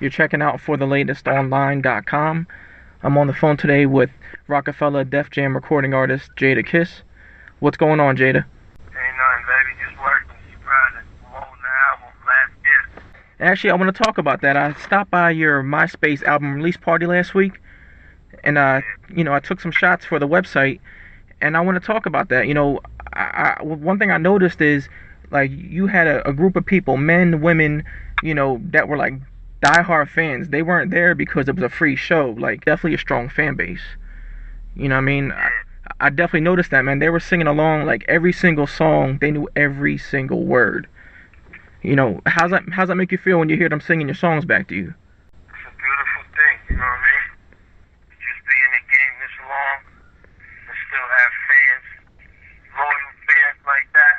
You're checking out forthelatestonline.com. I'm on the phone today with Rockefeller Def Jam recording artist Jadakiss. What's going on, Jada? Ain't nothing, baby. Just working. Just trying to promote the album last year. Actually, I want to talk about that. I stopped by your MySpace album release party last week, and I took some shots for the website, and I want to talk about that. One thing I noticed is, like, you had a group of people, men, women, that were like diehard fans. They weren't there because it was a free show. Like, definitely a strong fan base. You know what I mean? I definitely noticed that, man. They were singing along, like, every single song. They knew every single word. How's that make you feel when you hear them singing your songs back to you? It's a beautiful thing, you know what I mean? Just be in the game this long and still have fans, loyal fans like that.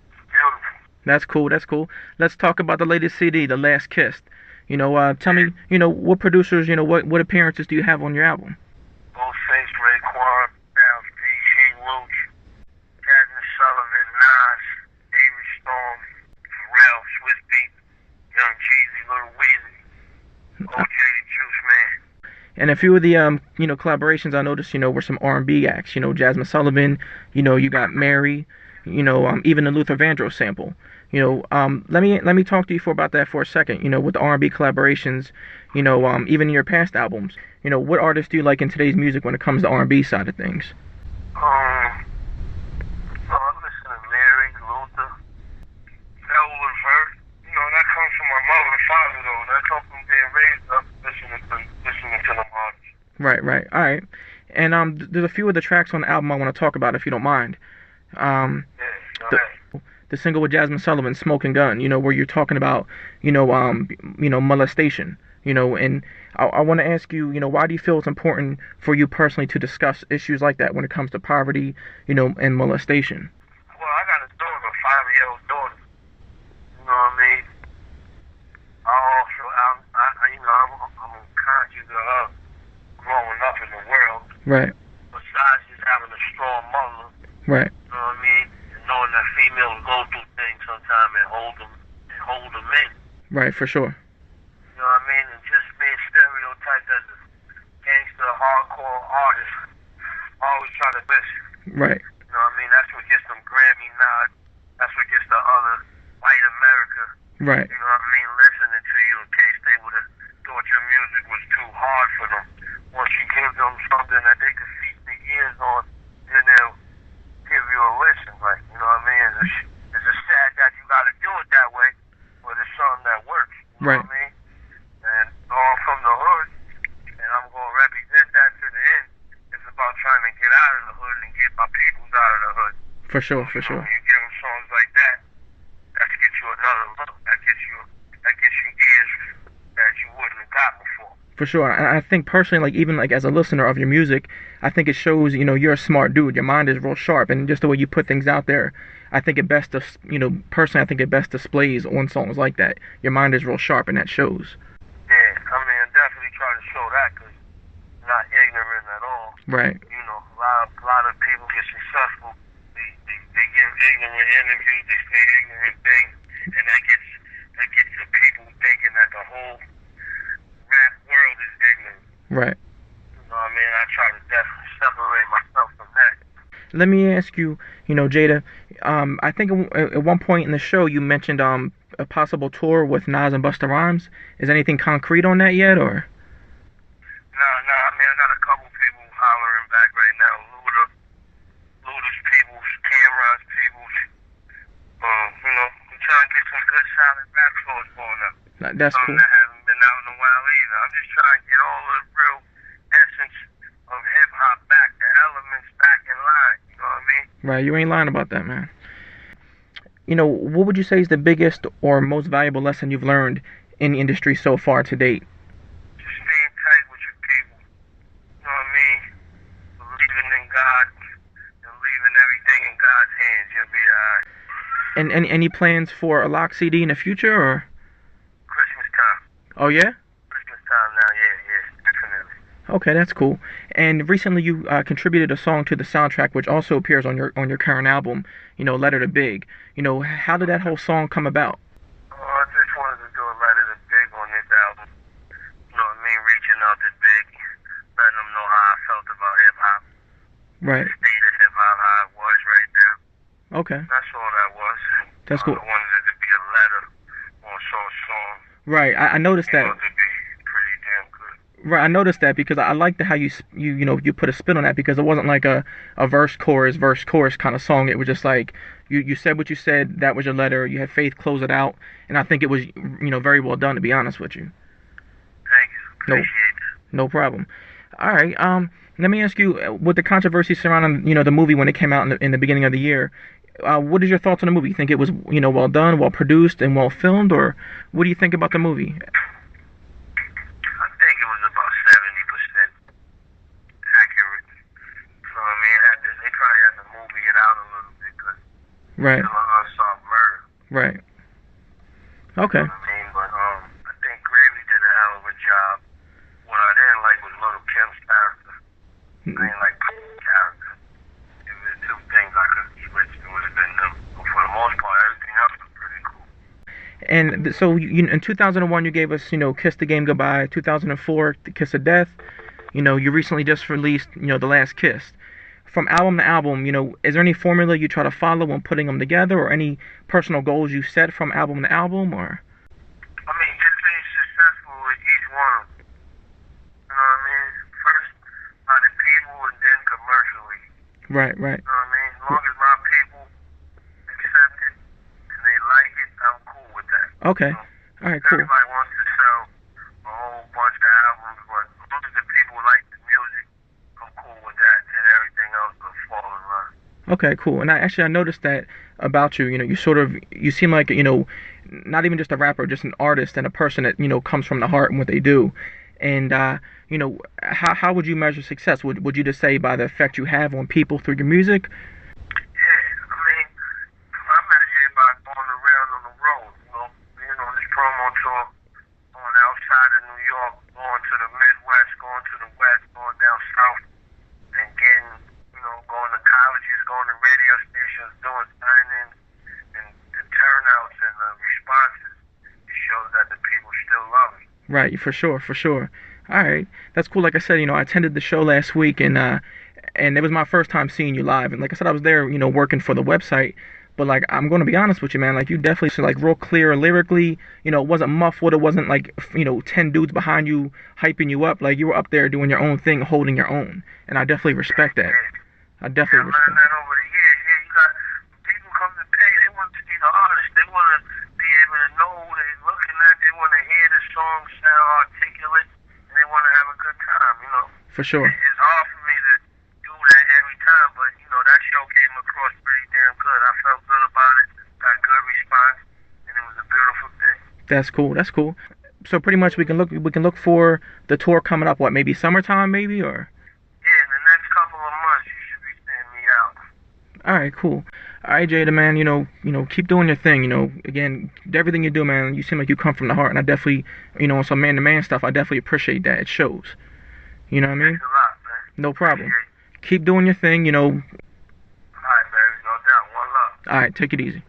It's beautiful. That's cool. That's cool. Let's talk about the latest CD, The Last Kiss. Tell me, what producers, what appearances do you have on your album? Ghostface, Raekwon, Styles P, Sheen Roach, Jasmine Sullivan, Nas, Avery Storm, Pharrell, Swiss Beat, Young Jeezy, Lil Weezy, OJ the Juice Man. And a few of the collaborations I noticed, were some R&B acts. Jasmine Sullivan. You got Mary. Even the Luther Vandross sample. Let me talk to you about that for a second. With the R&B collaborations, even in your past albums, what artists do you like in today's music when it comes to R&B side of things? I listen to Mary, Luther, Elwood Vert. That comes from my mother and father, though. That comes from being raised up listening to them artists. Right. All right. And there's a few of the tracks on the album I want to talk about, if you don't mind. The single with Jasmine Sullivan, Smoking Gun, where you're talking about, molestation, and I want to ask you, why do you feel it's important for you personally to discuss issues like that when it comes to poverty, and molestation? Well, I got a daughter, a 5-year-old daughter. You know what I mean? I'm conscious of her growing up in the world. Right. Besides just having a strong mother. Right. You know what I mean? Knowing that females go through things sometimes and hold them in. Right, for sure. You know what I mean? And just being stereotyped as a gangster, hardcore artist, always trying to best. Right. You know what I mean? That's what gets them Grammy nods. That's what gets the other white America. Right. You know what I mean? Listening to you in case they would have thought your music was too hard for them. Once you give them something that they could feast their ears on, then they'll give you a listen, like, you know what I mean? It's a sad that you got to do it that way, but it's something that works, you know what I mean? And all from the hood, and I'm going to represent that to the end. It's about trying to get out of the hood and get my peoples out of the hood. For sure. You give them songs like that, that gets you another look. That gets you ears that you wouldn't have got before. For sure. And I think personally, like, even like as a listener of your music, I think it shows, you're a smart dude. Your mind is real sharp, and just the way you put things out there, I think it best, personally, I think it best displays on songs like that. Your mind is real sharp, and that shows. Yeah, I definitely try to show that, because you're not ignorant at all. Right. A lot of people get successful. They give ignorant interviews, they say ignorant things, and that gets the people thinking that the whole rap world is ignorant. Right. You know what I mean? I try to definitely separate myself from that. Let me ask you, Jada, I think at one point in the show you mentioned a possible tour with Nas and Busta Rhymes. Is anything concrete on that yet, or? No, I got a couple people hollering back right now. Luda's peoples, Cameron's peoples. I'm trying to get some good solid rap shows going up. That's something cool. That hasn't been out in a while either. I'm just trying to get all the real essence of hip-hop back, the elements back in line, you know what I mean? Right, you ain't lying about that, man. What would you say is the biggest or most valuable lesson you've learned in the industry so far to date? Just staying tight with your people, you know what I mean? Believing in God and leaving everything in God's hands, you'll be alright. And any plans for a lock CD in the future, or? Christmas time. Oh, yeah? Christmas time now, yeah, definitely. Okay, that's cool. And recently you contributed a song to the soundtrack, which also appears on your current album, Letter to Big. How did that whole song come about? I just wanted to do a Letter to Big on this Right. The state of hip hop how it was right now. Okay. That's all that was. That's cool. I wanted it to be a letter or so song. Right. I noticed You that. know, to be pretty damn good. Right. I noticed that because I liked how you put a spin on that because it wasn't like a verse chorus kind of song. It was just like you said what you said. That was your letter. You had Faith close it out, and I think it was very well done, to be honest with you. Thank you. No. Appreciate it. No problem. All right. Let me ask you, with the controversy surrounding, the movie when it came out in the beginning of the year, what is your thoughts on the movie? You think it was, well done, well produced, and well filmed, or what do you think about the movie? I think it was about 70% accurate. So I mean, they probably had to movie it out a little bit because Right. it's an unsolved murder. Right. Okay. You know what I mean? But I think Gravy did a hell of a job. What I didn't like was Little Kim's character. I didn't like Pooh's character. If there's two things I could have switched, it would have been them. But for the most part, everything else was pretty cool. And so in 2001 you gave us, Kiss the Game Goodbye. 2004, The Kiss of Death. You recently just released, The Last Kiss. From album to album, is there any formula you try to follow when putting them together, or any personal goals you set from album to album, or? I mean, just being successful with each one of them. You know what I mean? First by the people and then commercially. Right. You know what I mean? As long as my people accept it and they like it, I'm cool with that. Okay. All right. Cool. Everybody wants to sell a whole bunch of albums, but as long as the people like the music, I'm cool with that, and everything else will fall in line. Okay, cool. And I noticed that about you. You seem like not even just a rapper, just an artist and a person that comes from the heart in what they do. And how would you measure success? Would you just say by the effect you have on people through your music? Yeah, I mean, I measure it by going around on the road, being on this promo tour, going outside of New York, going to the Midwest, going to the West, going down South, and getting, going to colleges, going to radio stations, doing sign-ins, and the turnouts and the responses, it shows that the people still love me. Right, for sure. All right, that's cool. Like I said, I attended the show last week, and it was my first time seeing you live. And like I said, I was there, working for the website. But like, I'm going to be honest with you, man. Like, you definitely sound like real clear lyrically. It wasn't muffled. It wasn't like 10 dudes behind you hyping you up. Like, you were up there doing your own thing, holding your own. And I definitely respect that. I definitely respect that. Over the years, you got people come to pay. They want to see the artist. They want to be able to know what they're looking at. They want to hear the song sound articulate, and they want to have a good time. For sure. It's hard for me to do that every time, but that show came across pretty damn good. I felt good about it. Got good response, and it was a beautiful thing. That's cool. So pretty much we can look for the tour coming up. What, maybe summertime, maybe, or? Yeah, in the next couple of months, you should be seeing me out. All right, cool. All right, Jada, man. Keep doing your thing. Again, everything you do, man. You seem like you come from the heart, and I definitely, on some man-to-man stuff, I definitely appreciate that. It shows. You know what I mean? Thanks a lot, man. No problem. Keep doing your thing. All right, baby. No doubt. One love. All right, take it easy.